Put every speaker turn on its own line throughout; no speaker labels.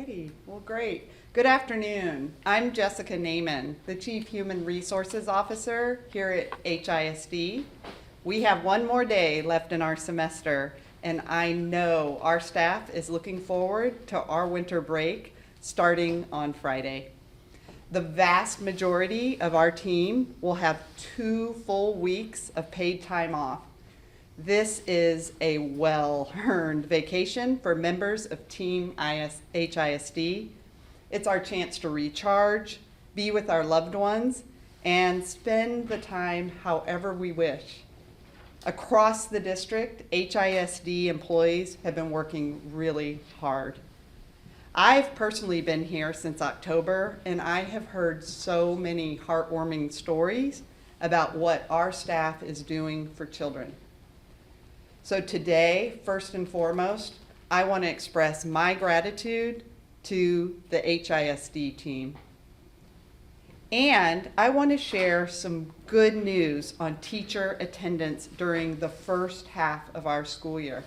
righty, well, great. Good afternoon. I'm Jessica Naiman, the Chief Human Resources Officer here at HISD. We have one more day left in our semester, and I know our staff is looking forward to our winter break starting on Friday. The vast majority of our team will have 2 full weeks of paid time off. This is a well-earned vacation for members of Team HISD. It's our chance to recharge, be with our loved ones, and spend the time however we wish. Across the district, HISD employees have been working really hard. I've personally been here since October, and I have heard so many heartwarming stories about what our staff is doing for children. So today, first and foremost, I want to express my gratitude to the HISD team. And I want to share some good news on teacher attendance during the first half of our school year.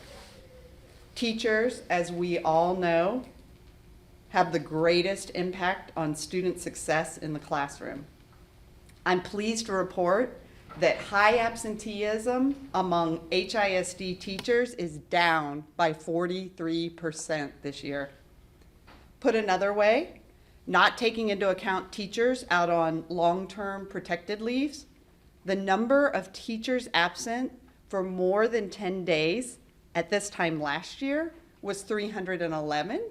Teachers, as we all know, have the greatest impact on student success in the classroom. I'm pleased to report that high absenteeism among HISD teachers is down by 43% this year. Put another way, not taking into account teachers out on long-term protected leaves, the number of teachers absent for more than 10 days at this time last year was 311,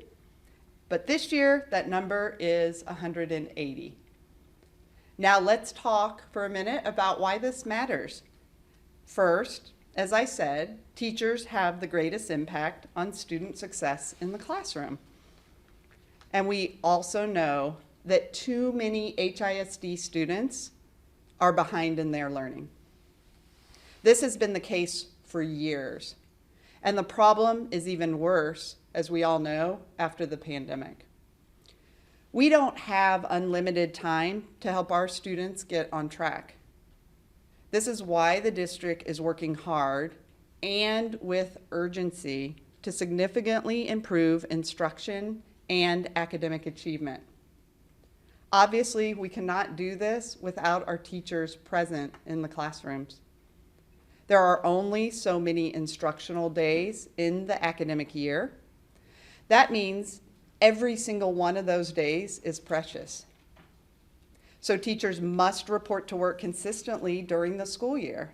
but this year that number is 180. Now let's talk for a minute about why this matters. First, as I said, teachers have the greatest impact on student success in the classroom. And we also know that too many HISD students are behind in their learning. This has been the case for years. And the problem is even worse, as we all know, after the pandemic. We don't have unlimited time to help our students get on track. This is why the district is working hard and with urgency to significantly improve instruction and academic achievement. Obviously, we cannot do this without our teachers present in the classrooms. There are only so many instructional days in the academic year. That means every single one of those days is precious. So teachers must report to work consistently during the school year.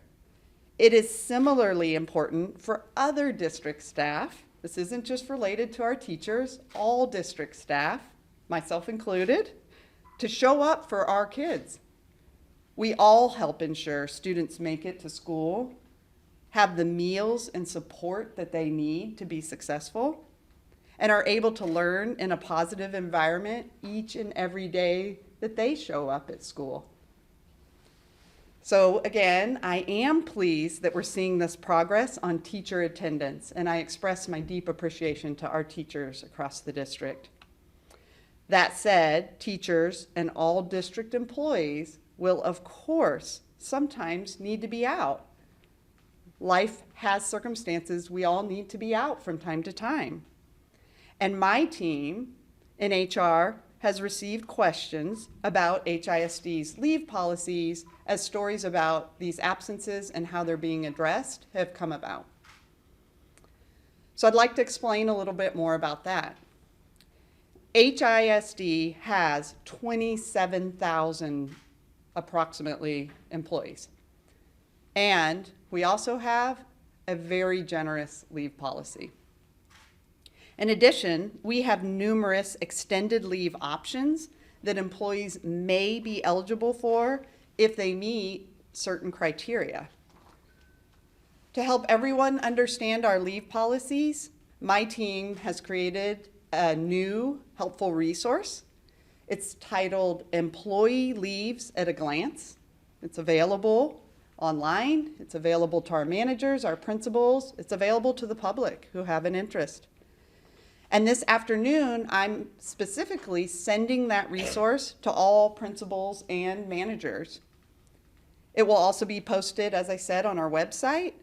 It is similarly important for other district staff. This isn't just related to our teachers, all district staff, myself included, to show up for our kids. We all help ensure students make it to school, have the meals and support that they need to be successful, and are able to learn in a positive environment each and every day that they show up at school. So again, I am pleased that we're seeing this progress on teacher attendance, and I express my deep appreciation to our teachers across the district. That said, teachers and all district employees will, of course, sometimes need to be out. Life has circumstances we all need to be out from time to time. And my team in HR has received questions about HISD's leave policies as stories about these absences and how they're being addressed have come about. So I'd like to explain a little bit more about that. HISD has 27,000 approximately employees. And we also have a very generous leave policy. In addition, we have numerous extended leave options that employees may be eligible for if they meet certain criteria. To help everyone understand our leave policies, my team has created a new helpful resource. It's titled Employee Leaves at a Glance. It's available online. It's available to our managers, our principals. It's available to the public who have an interest. And this afternoon, I'm specifically sending that resource to all principals and managers. It will also be posted, as I said, on our website.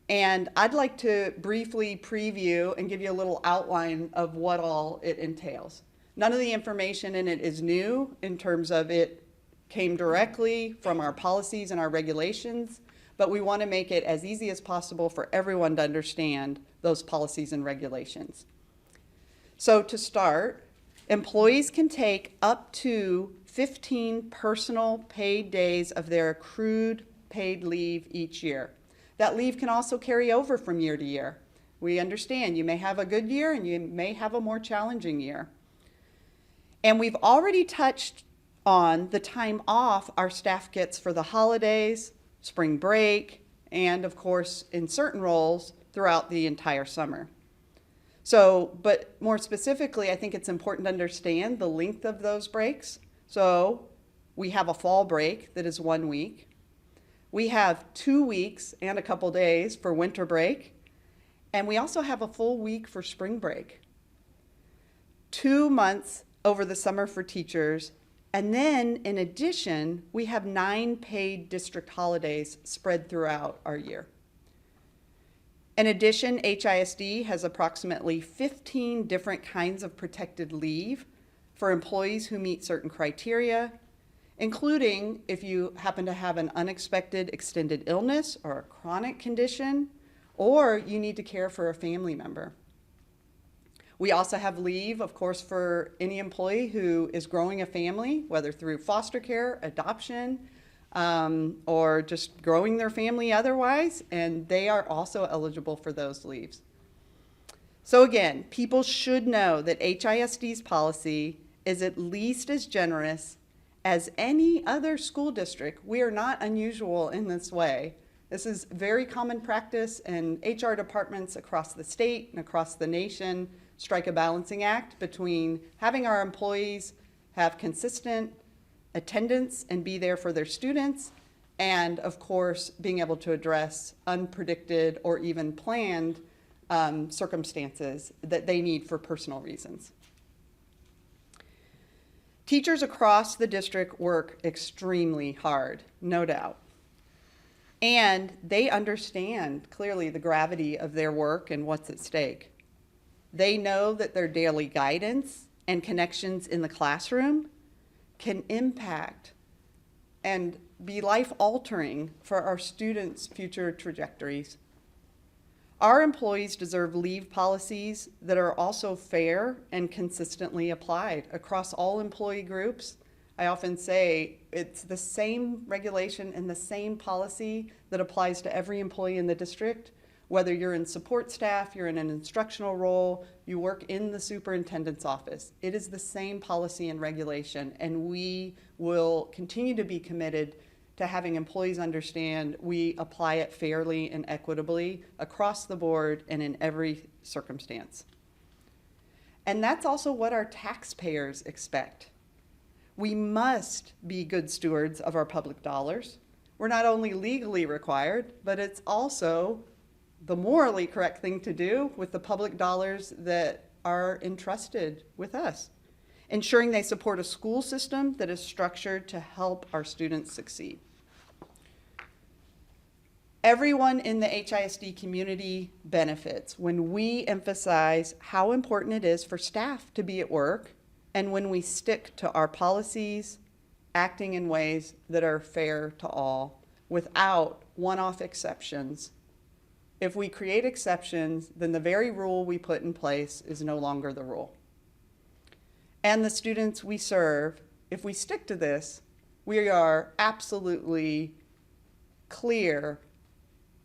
And I'd like to briefly preview and give you a little outline of what all it entails. None of the information in it is new in terms of it came directly from our policies and our regulations, but we want to make it as easy as possible for everyone to understand those policies and regulations. So to start, employees can take up to 15 personal paid days of their accrued paid leave each year. That leave can also carry over from year to year. We understand you may have a good year and you may have a more challenging year. And we've already touched on the time off our staff gets for the holidays, spring break, and of course, in certain roles, throughout the entire summer. So, but more specifically, I think it's important to understand the length of those breaks. So we have a fall break that is 1 week. We have 2 weeks and a couple days for winter break. And we also have a full week for spring break. 2 months over the summer for teachers. And then in addition, we have 9 paid district holidays spread throughout our year. In addition, HISD has approximately 15 different kinds of protected leave for employees who meet certain criteria, including if you happen to have an unexpected extended illness or a chronic condition, or you need to care for a family member. We also have leave, of course, for any employee who is growing a family, whether through foster care, adoption, or just growing their family otherwise, and they are also eligible for those leaves. So again, people should know that HISD's policy is at least as generous as any other school district. We are not unusual in this way. This is very common practice, and HR departments across the state and across the nation strike a balancing act between having our employees have consistent attendance and be there for their students, and of course, being able to address unpredicted or even planned circumstances that they need for personal reasons. Teachers across the district work extremely hard, no doubt. And they understand clearly the gravity of their work and what's at stake. They know that their daily guidance and connections in the classroom can impact and be life-altering for our students' future trajectories. Our employees deserve leave policies that are also fair and consistently applied across all employee groups. I often say it's the same regulation and the same policy that applies to every employee in the district, whether you're in support staff, you're in an instructional role, you work in the superintendent's office. It is the same policy and regulation, and we will continue to be committed to having employees understand we apply it fairly and equitably across the board and in every circumstance. And that's also what our taxpayers expect. We must be good stewards of our public dollars. We're not only legally required, but it's also the morally correct thing to do with the public dollars that are entrusted with us, ensuring they support a school system that is structured to help our students succeed. Everyone in the HISD community benefits when we emphasize how important it is for staff to be at work and when we stick to our policies, acting in ways that are fair to all without one-off exceptions. If we create exceptions, then the very rule we put in place is no longer the rule. And the students we serve, if we stick to this, we are absolutely clear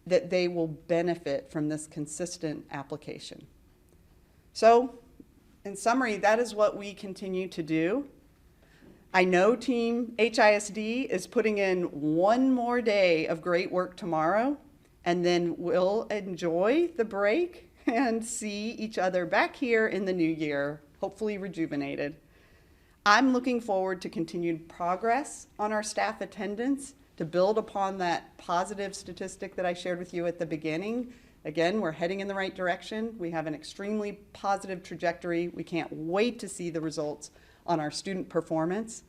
that they will benefit from this consistent application. So, in summary, that is what we continue to do. I know Team HISD is putting in one more day of great work tomorrow, and then we'll enjoy the break and see each other back here in the new year, hopefully rejuvenated. I'm looking forward to continued progress on our staff attendance to build upon that positive statistic that I shared with you at the beginning. Again, we're heading in the right direction. We have an extremely positive trajectory. We can't wait to see the results on our student performance.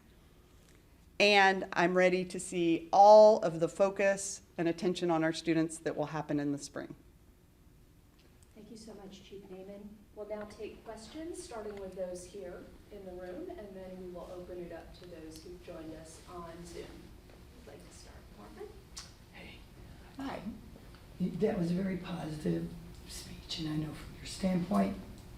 And I'm ready to see all of the focus and attention on our students that will happen in the spring.
Thank you so much, Chief Naiman. We'll now now take questions, starting with those here in the room, and then we will open it up to those who've joined us on Zoom. I'd like to start. Marvin?
Hey, hi. That was a very positive speech, and I know from your standpoint,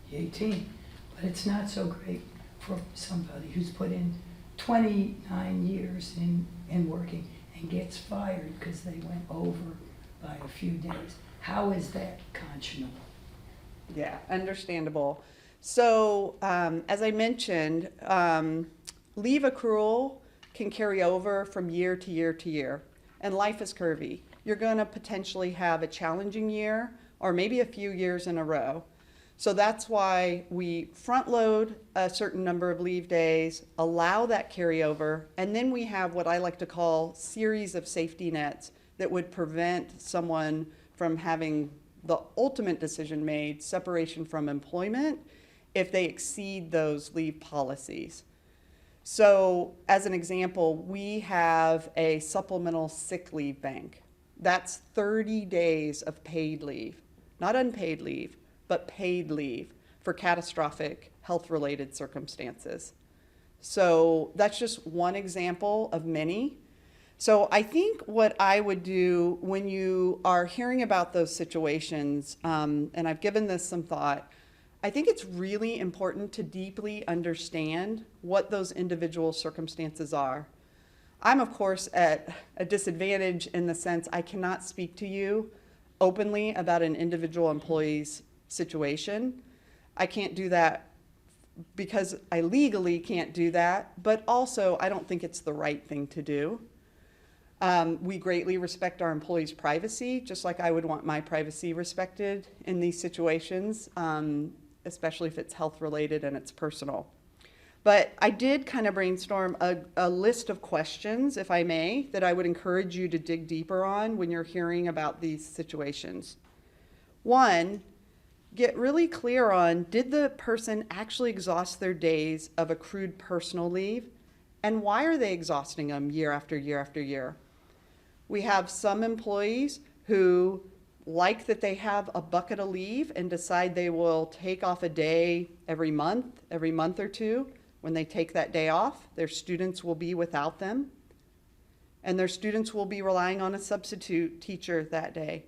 yay team, but it's not so great for somebody who's put in 29 years in working and gets fired because they went over by a few days. How is that conscionable?
Yeah, understandable. So, as I mentioned, leave accrual can carry over from year to year to year, and life is curvy. You're going to potentially have a challenging year or maybe a few years in a row. So that's why we front load a certain number of leave days, allow that carryover, and then we have what I like to call series of safety nets that would prevent someone from having the ultimate decision made, separation from employment, if they exceed those leave policies. So as an example, we have a supplemental sick leave bank. That's 30 days of paid leave, not unpaid leave, but paid leave for catastrophic health-related circumstances. So that's just one example of many. So I think what I would do when you are hearing about those situations, and I've given this some thought, I think it's really important to deeply understand what those individual circumstances are. I'm, of course, at a disadvantage in the sense I cannot speak to you openly about an individual employee's situation. I can't do that because I legally can't do that, but also I don't think it's the right thing to do. We greatly respect our employees' privacy, just like I would want my privacy respected in these situations, especially if it's health related and it's personal. But I did kind of brainstorm a list of questions, if I may, that I would encourage you to dig deeper on when you're hearing about these situations. One, get really clear on, did the person actually exhaust their days of accrued personal leave? And why are they exhausting them year after year after year? We have some employees who like that they have a bucket of leave and decide they will take off a day every month or two. When they take that day off, their students will be without them, and their students will be relying on a substitute teacher that day.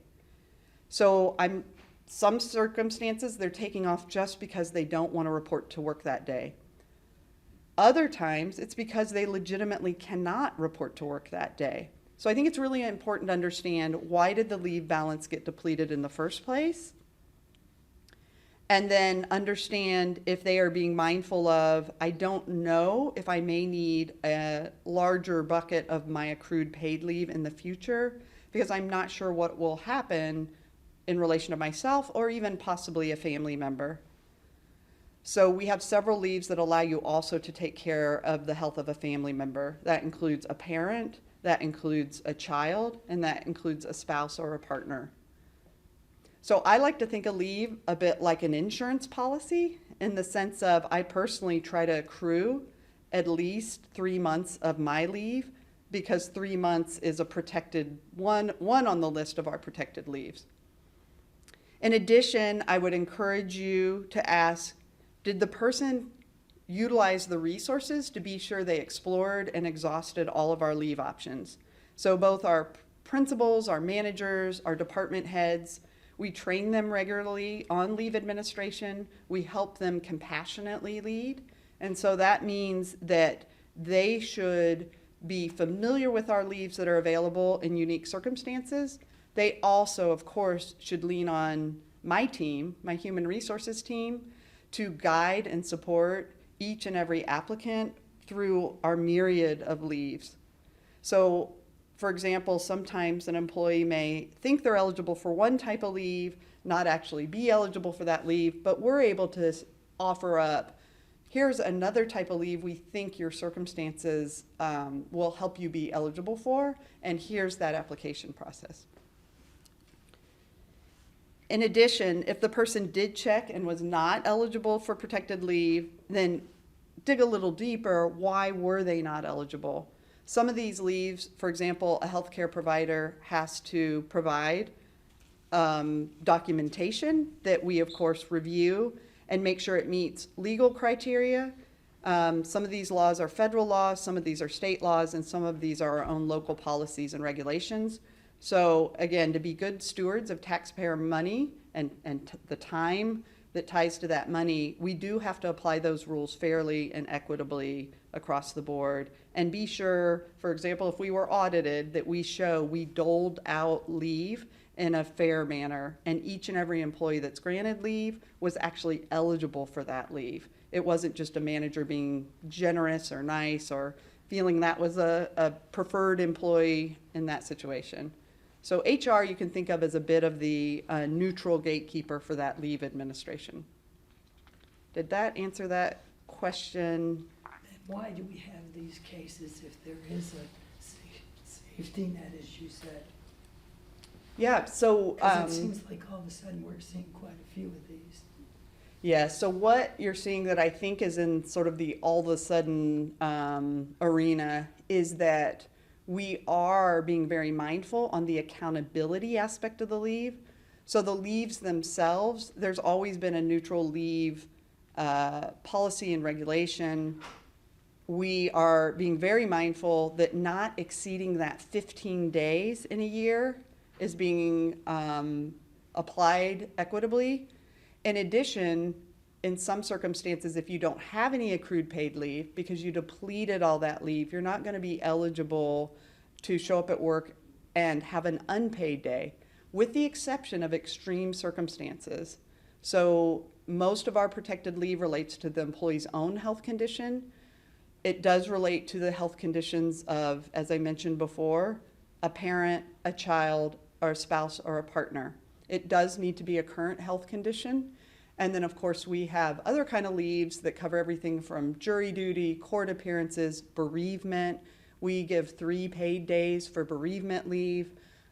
So some circumstances, they're taking off just because they don't want to report to work that day. Other times, it's because they legitimately cannot report to work that day. So I think it's really important to understand, why did the leave balance get depleted in the first place? And then understand if they are being mindful of, I don't know if I may need a larger bucket of my accrued paid leave in the future, because I'm not sure what will happen in relation to myself or even possibly a family member. So we have several leaves that allow you also to take care of the health of a family member. That includes a parent, that includes a child, and that includes a spouse or a partner. So I like to think of leave a bit like an insurance policy, in the sense of, I personally try to accrue at least 3 months of my leave, because 3 months is a protected one on the list of our protected leaves. In addition, I would encourage you to ask, did the person utilize the resources to be sure they explored and exhausted all of our leave options? So both our principals, our managers, our department heads, we train them regularly on leave administration. We help them compassionately lead. And so that means that they should be familiar with our leaves that are available in unique circumstances. They also, of course, should lean on my team, my human resources team, to guide and support each and every applicant through our myriad of leaves. So, for example, sometimes an employee may think they're eligible for one type of leave, not actually be eligible for that leave, but we're able to offer up, here's another type of leave we think your circumstances will help you be eligible for, and here's that application process. In addition, if the person did check and was not eligible for protected leave, then dig a little deeper, why were they not eligible? Some of these leaves, for example, a healthcare provider has to provide documentation that we, of course, review, and make sure it meets legal criteria. Some of these laws are federal laws, some of these are state laws, and some of these are our own local policies and regulations. So again, to be good stewards of taxpayer money and the time that ties to that money, we do have to apply those rules fairly and equitably across the board, and be sure, for example, if we were audited, that we show we doled out leave in a fair manner, and each and every employee that's granted leave was actually eligible for that leave. It wasn't just a manager being generous or nice or feeling that was a preferred employee in that situation. So HR you can think of as a bit of the neutral gatekeeper for that leave administration. Did that answer that question?
And why do we have these cases if there is a safety net, as you said?
Yeah, so.
'Cause it seems like all of a sudden we're seeing quite a few of these.
Yeah, so what you're seeing that I think is in sort of the all of a sudden arena is that we are being very mindful on the accountability aspect of the leave. So the leaves themselves, there's always been a neutral leave policy and regulation. We are being very mindful that not exceeding that 15 days in a year is being applied equitably. In addition, in some circumstances, if you don't have any accrued paid leave because you depleted all that leave, you're not going to be eligible to show up at work and have an unpaid day, with the exception of extreme circumstances. So most of our protected leave relates to the employee's own health condition. It does relate to the health conditions of, as I mentioned before, a parent, a child, or a spouse or a partner. It does need to be a current health condition. And then, of course, we have other kind of leaves that cover everything from jury duty, court appearances, bereavement. We give 3 paid days for bereavement leave.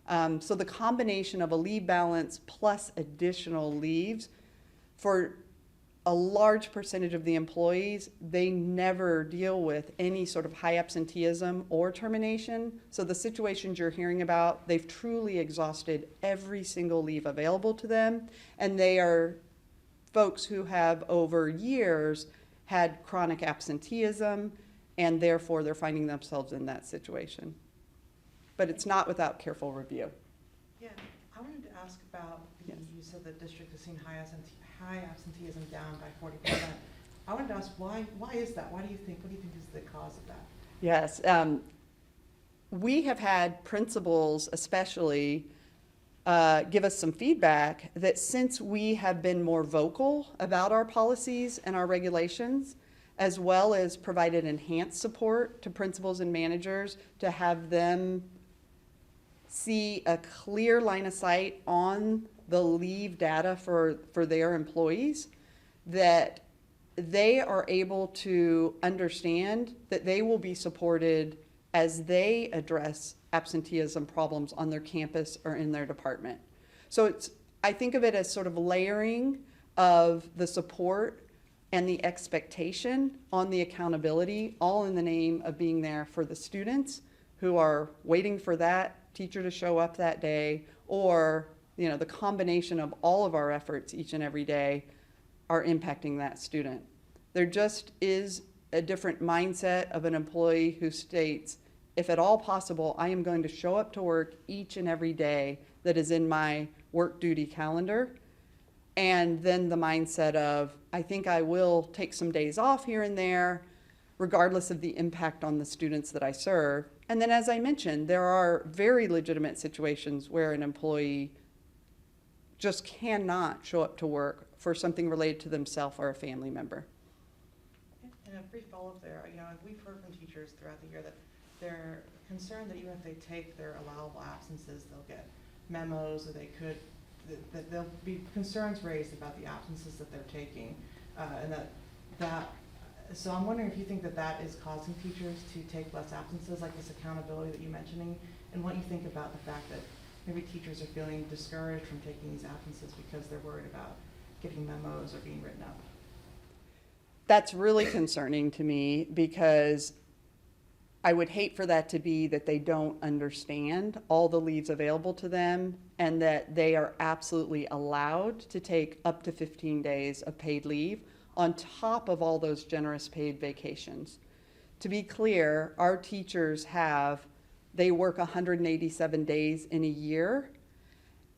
So the combination of a leave balance plus additional leaves, for a large percentage of the employees, they never deal with any sort of high absenteeism or termination. So the situations you're hearing about, they've truly exhausted every single leave available to them. And they are folks who have over years had chronic absenteeism, and therefore they're finding themselves in that situation. But it's not without careful review.
Yeah, I wanted to ask about,
Yes.
you said the district has seen high absenteeism down by 40%. I wanted to ask, why is that? What do you think is the cause of that?
Yes, we have had principals especially give us some feedback that since we have been more vocal about our policies and our regulations, as well as provided enhanced support to principals and managers to have them see a clear line of sight on the leave data for their employees, that they are able to understand that they will be supported as they address absenteeism problems on their campus or in their department. So I think of it as sort of layering of the support and the expectation on the accountability, all in the name of being there for the students who are waiting for that teacher to show up that day, or the combination of all of our efforts each and every day are impacting that student. There just is a different mindset of an employee who states, if at all possible, I am going to show up to work each and every day that is in my work duty calendar. And then the mindset of, I think I will take some days off here and there, regardless of the impact on the students that I serve. And then, as I mentioned, there are very legitimate situations where an employee just cannot show up to work for something related to themselves or a family member.
And a brief follow-up there, we've heard from teachers throughout the year that they're concerned that even if they take their allowable absences, they'll get memos, or that there'll be concerns raised about the absences that they're taking, and so I'm wondering if you think that is causing teachers to take less absences, like this accountability that you're mentioning, and what you think about the fact that maybe teachers are feeling discouraged from taking these absences because they're worried about getting memos or being written up.
That's really concerning to me, because I would hate for that to be that they don't understand all the leaves available to them and that they are absolutely allowed to take up to 15 days of paid leave on top of all those generous paid vacations. To be clear, our teachers they work 187 days in a year.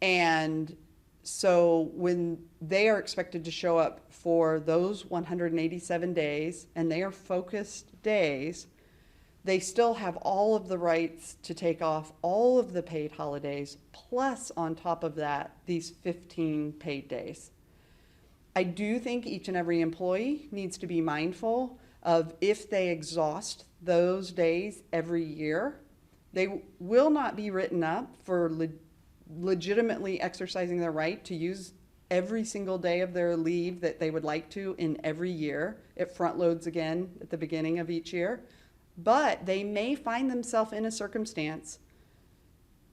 And so when they are expected to show up for those 187 days, and they are focused days, they still have all of the rights to take off all of the paid holidays, plus on top of that, these 15 paid days. I do think each and every employee needs to be mindful of if they exhaust those days every year, they will not be written up for legitimately exercising their right to use every single day of their leave that they would like to in every year. It front loads again at the beginning of each year. But they may find themselves in a circumstance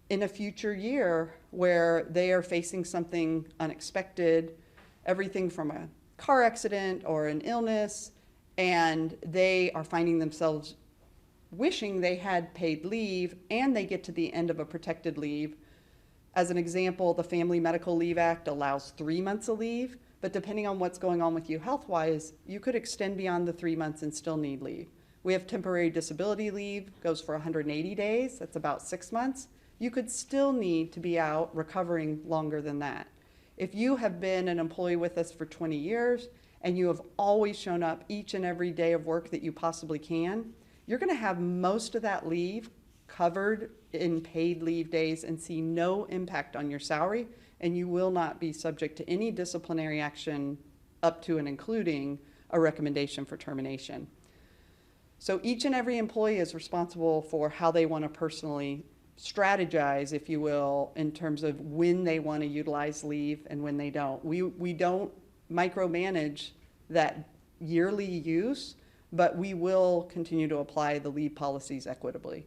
in a future year where they are facing something unexpected, everything from a car accident or an illness, and they are finding themselves wishing they had paid leave and they get to the end of a protected leave. As an example, the Family Medical Leave Act allows 3 months of leave, but depending on what's going on with you health-wise, you could extend beyond the 3 months and still need leave. We have temporary disability leave, goes for 180 days, that's about 6 months. You could still need to be out recovering longer than that. If you have been an employee with us for 20 years and you have always shown up each and every day of work that you possibly can, you're gonna have most of that leave covered in paid leave days and see no impact on your salary, and you will not be subject to any disciplinary action up to and including a recommendation for termination. So each and every employee is responsible for how they want to personally strategize, if you will, in terms of when they want to utilize leave and when they don't. We don't micromanage that yearly use, but we will continue to apply the leave policies equitably.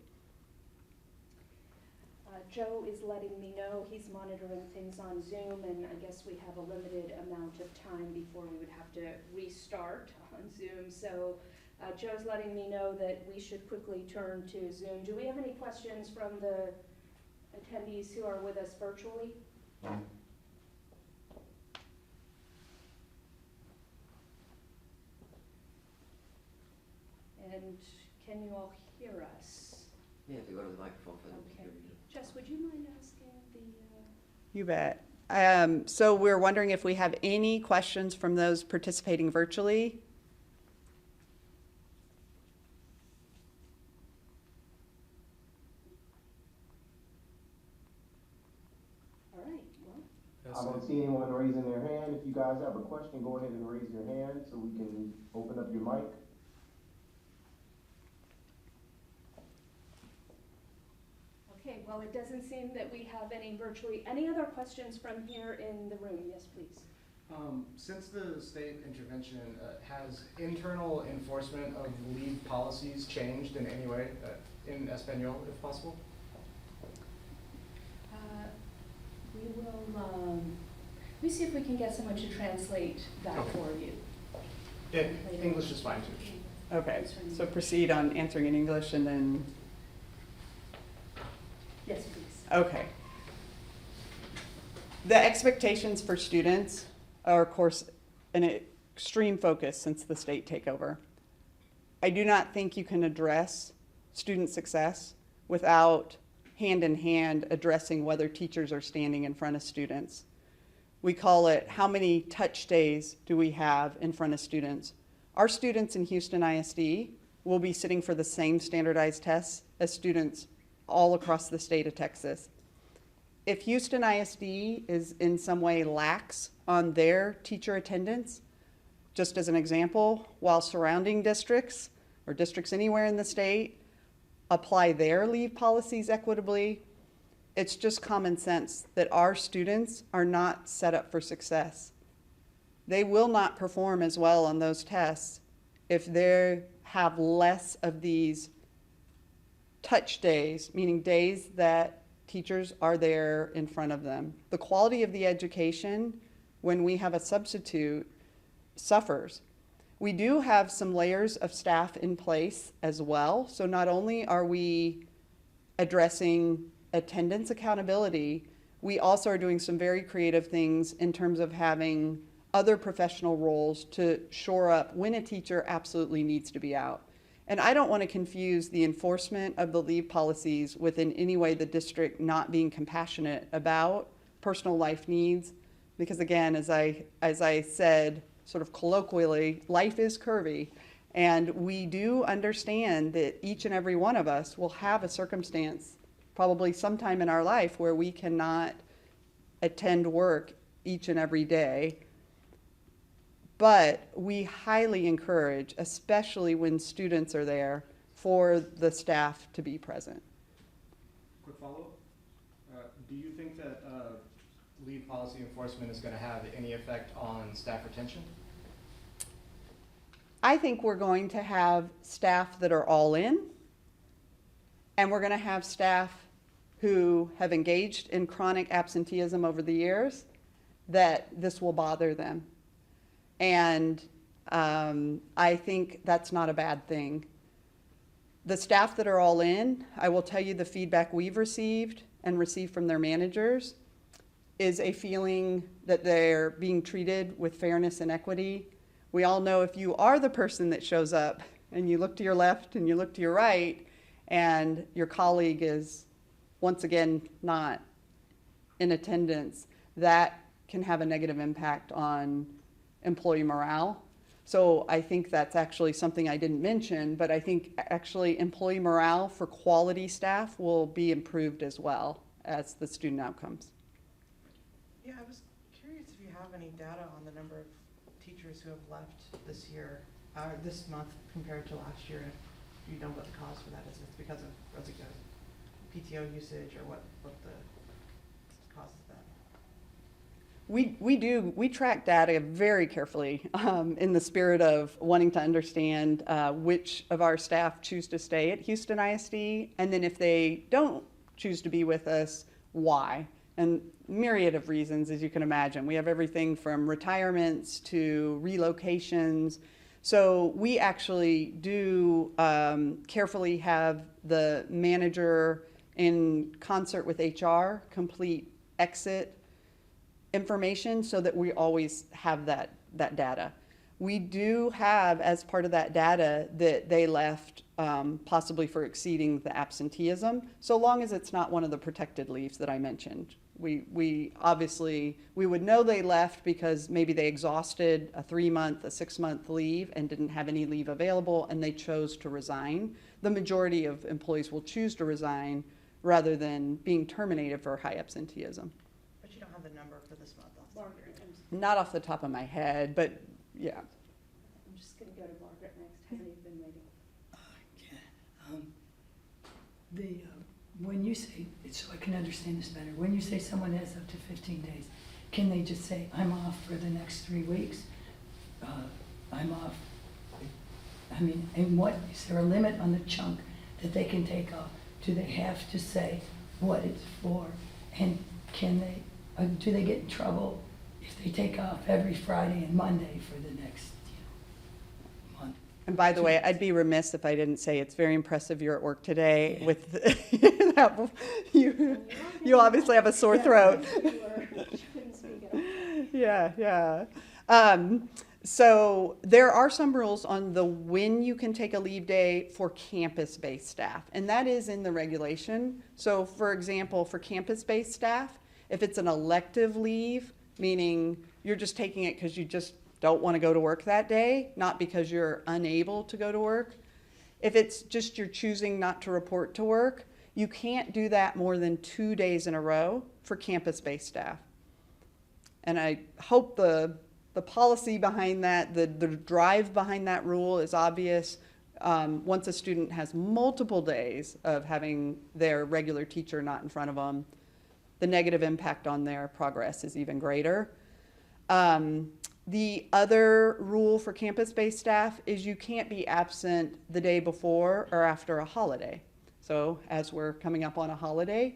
Joe is letting me know he's monitoring things on Zoom, and I guess we have a limited amount of time before we would have to restart on Zoom. So Joe's letting me know that we should quickly turn to Zoom. Do we have any questions from the attendees who are with us virtually? And can you all hear us?
Yeah, if you go to the microphone for them to
Okay.
hear you.
Jess, would you mind asking the...
You bet. So we're wondering if we have any questions from those participating virtually.
All right, well,
I don't see anyone raising their hand. If you guys have a question, go ahead and raise your hand so we can open up your mic.
okay, well, it doesn't seem that we have any virtually. Any other questions from here in the room? Yes, please.
Since the state intervention, has internal enforcement of leave policies changed in any way in Espanol, if possible?
We will, let me see if we can get someone to translate that
Okay.
for you.
Yeah, English is fine too.
Okay, so proceed on answering in English and then,
Yes, please.
okay. The expectations for students are, of course, an extreme focus since the state takeover. I do not think you can address student success without hand in hand addressing whether teachers are standing in front of students. We call it, how many touch days do we have in front of students? Our students in Houston ISD will be sitting for the same standardized tests as students all across the state of Texas. If Houston ISD is in some way lax on their teacher attendance, just as an example, while surrounding districts or districts anywhere in the state apply their leave policies equitably, it's just common sense that our students are not set up for success. They will not perform as well on those tests if they have less of these touch days, meaning days that teachers are there in front of them. The quality of the education when we have a substitute suffers. We do have some layers of staff in place as well. So not only are we addressing attendance accountability, we also are doing some very creative things in terms of having other professional roles to shore up when a teacher absolutely needs to be out. And I don't want to confuse the enforcement of the leave policies with in any way the district not being compassionate about personal life needs. Because again, as I said, sort of colloquially, life is curvy. And we do understand that each and every one of us will have a circumstance probably sometime in our life where we cannot attend work each and every day. But we highly encourage, especially when students are there, for the staff to be present.
Quick follow-up. Do you think that leave policy enforcement is going to have any effect on staff retention?
I think we're going to have staff that are all in, and we're going to have staff who have engaged in chronic absenteeism over the years, that this will bother them. And I think that's not a bad thing. The staff that are all in, I will tell you the feedback we've received and received from their managers is a feeling that they're being treated with fairness and equity. We all know if you are the person that shows up and you look to your left and you look to your right and your colleague is once again not in attendance, that can have a negative impact on employee morale. So I think that's actually something I didn't mention, but I think actually employee morale for quality staff will be improved as well as the student outcomes.
Yeah, I was curious if you have any data on the number of teachers who have left this year, or this month compared to last year. If you know what the cause for that is, if it's because of PTO usage or what the cause of that.
We track data very carefully in the spirit of wanting to understand which of our staff choose to stay at Houston ISD, and then if they don't choose to be with us, why? And myriad of reasons, as you can imagine. We have everything from retirements to relocations. So we actually do carefully have the manager in concert with HR complete exit information so that we always have that data. We do have, as part of that data, that they left possibly for exceeding the absenteeism, so long as it's not one of the protected leaves that I mentioned. We obviously, we would know they left because maybe they exhausted a 3-month, a 6-month leave and didn't have any leave available and they chose to resign. The majority of employees will choose to resign rather than being terminated for high absenteeism.
But you don't have the number for this month off the top of your head.
Not off the top of my head, but yeah.
I'm just gonna go to Margaret next, how many have been waiting?
When you say, so I can understand this better, when you say someone has up to 15 days, can they just say, I'm off for the next 3 weeks? I'm off. I mean, and what, is there a limit on the chunk that they can take off? Do they have to say what it's for? And can they, do they get in trouble if they take off every Friday and Monday for the next month?
And by the way, I'd be remiss if I didn't say it's very impressive you're at work today
Yeah.
with that. You obviously have a sore throat.
She couldn't speak at all.
Yeah. So there are some rules on the when you can take a leave day for campus-based staff, and that is in the regulation. So for example, for campus-based staff, if it's an elective leave, meaning you're just taking it because you just don't want to go to work that day, not because you're unable to go to work. If it's just you're choosing not to report to work, you can't do that more than 2 days in a row for campus-based staff. And I hope the policy behind that, the drive behind that rule is obvious. Once a student has multiple days of having their regular teacher not in front of them, the negative impact on their progress is even greater. The other rule for campus-based staff is you can't be absent the day before or after a holiday. So as we're coming up on a holiday,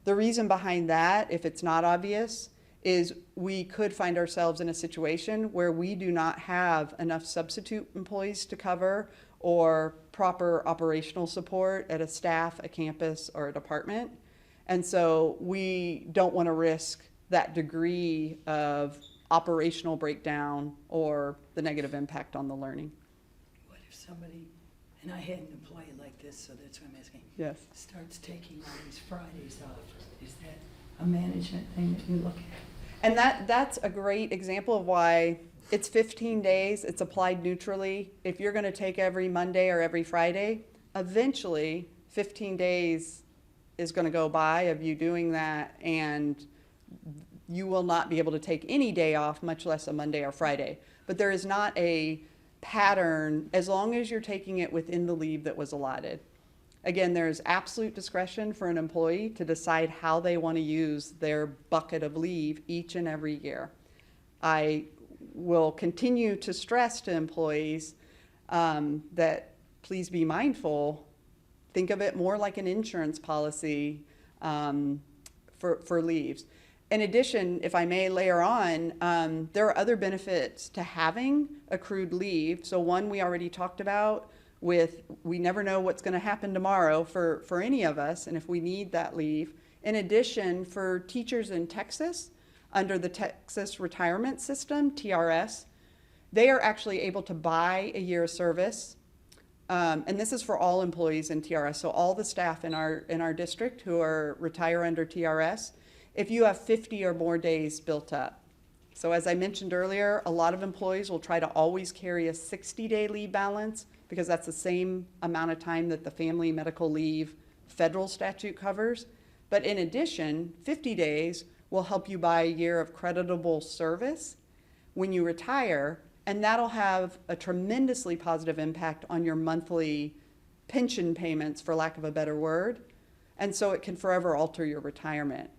the reason behind that, if it's not obvious, is we could find ourselves in a situation where we do not have enough substitute employees to cover or proper operational support at a staff, a campus, or a department. And so we don't want to risk that degree of operational breakdown or the negative impact on the learning.
What if somebody, and I had an employee like this, so that's why I'm asking,
Yes.
starts taking all these Fridays off? Is that a management thing that you look at?
And that's a great example of why it's 15 days, it's applied neutrally. If you're going to take every Monday or every Friday, eventually 15 days is going to go by of you doing that, and you will not be able to take any day off, much less a Monday or Friday. But there is not a pattern as long as you're taking it within the leave that was allotted. Again, there's absolute discretion for an employee to decide how they want to use their bucket of leave each and every year. I will continue to stress to employees that please be mindful. Think of it more like an insurance policy for leaves. In addition, if I may layer on, there are other benefits to having accrued leave. So one we already talked about, with we never know what's going to happen tomorrow for any of us, and if we need that leave. In addition, for teachers in Texas, under the Texas Retirement System, TRS, they are actually able to buy a year of service, and this is for all employees in TRS, so all the staff in our district who are retire under TRS, if you have 50 or more days built up. So as I mentioned earlier, a lot of employees will try to always carry a 60-day leave balance, because that's the same amount of time that the family medical leave federal statute covers. But in addition, 50 days will help you buy a year of creditable service when you retire, and that'll have a tremendously positive impact on your monthly pension payments, for lack of a better word. And so it can forever alter your retirement.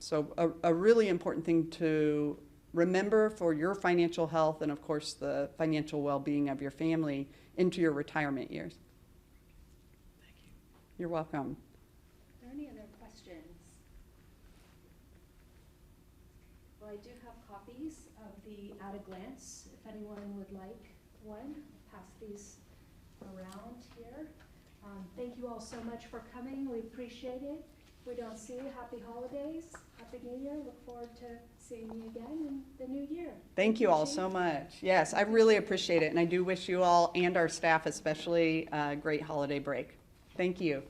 So a really important thing to remember for your financial health and, of course, the financial well-being of your family into your retirement years.
Thank you.
You're welcome.
Are there any other questions? Well, I do have copies of the at a glance, if anyone would like one. I'll pass these around here. Thank you all so much for coming. We appreciate it. If we don't see you, happy holidays, happy New Year. Look forward to seeing you again in the new year.
Thank you all so much. Yes, I really appreciate it, and I do wish you all and our staff especially a great holiday break. Thank you.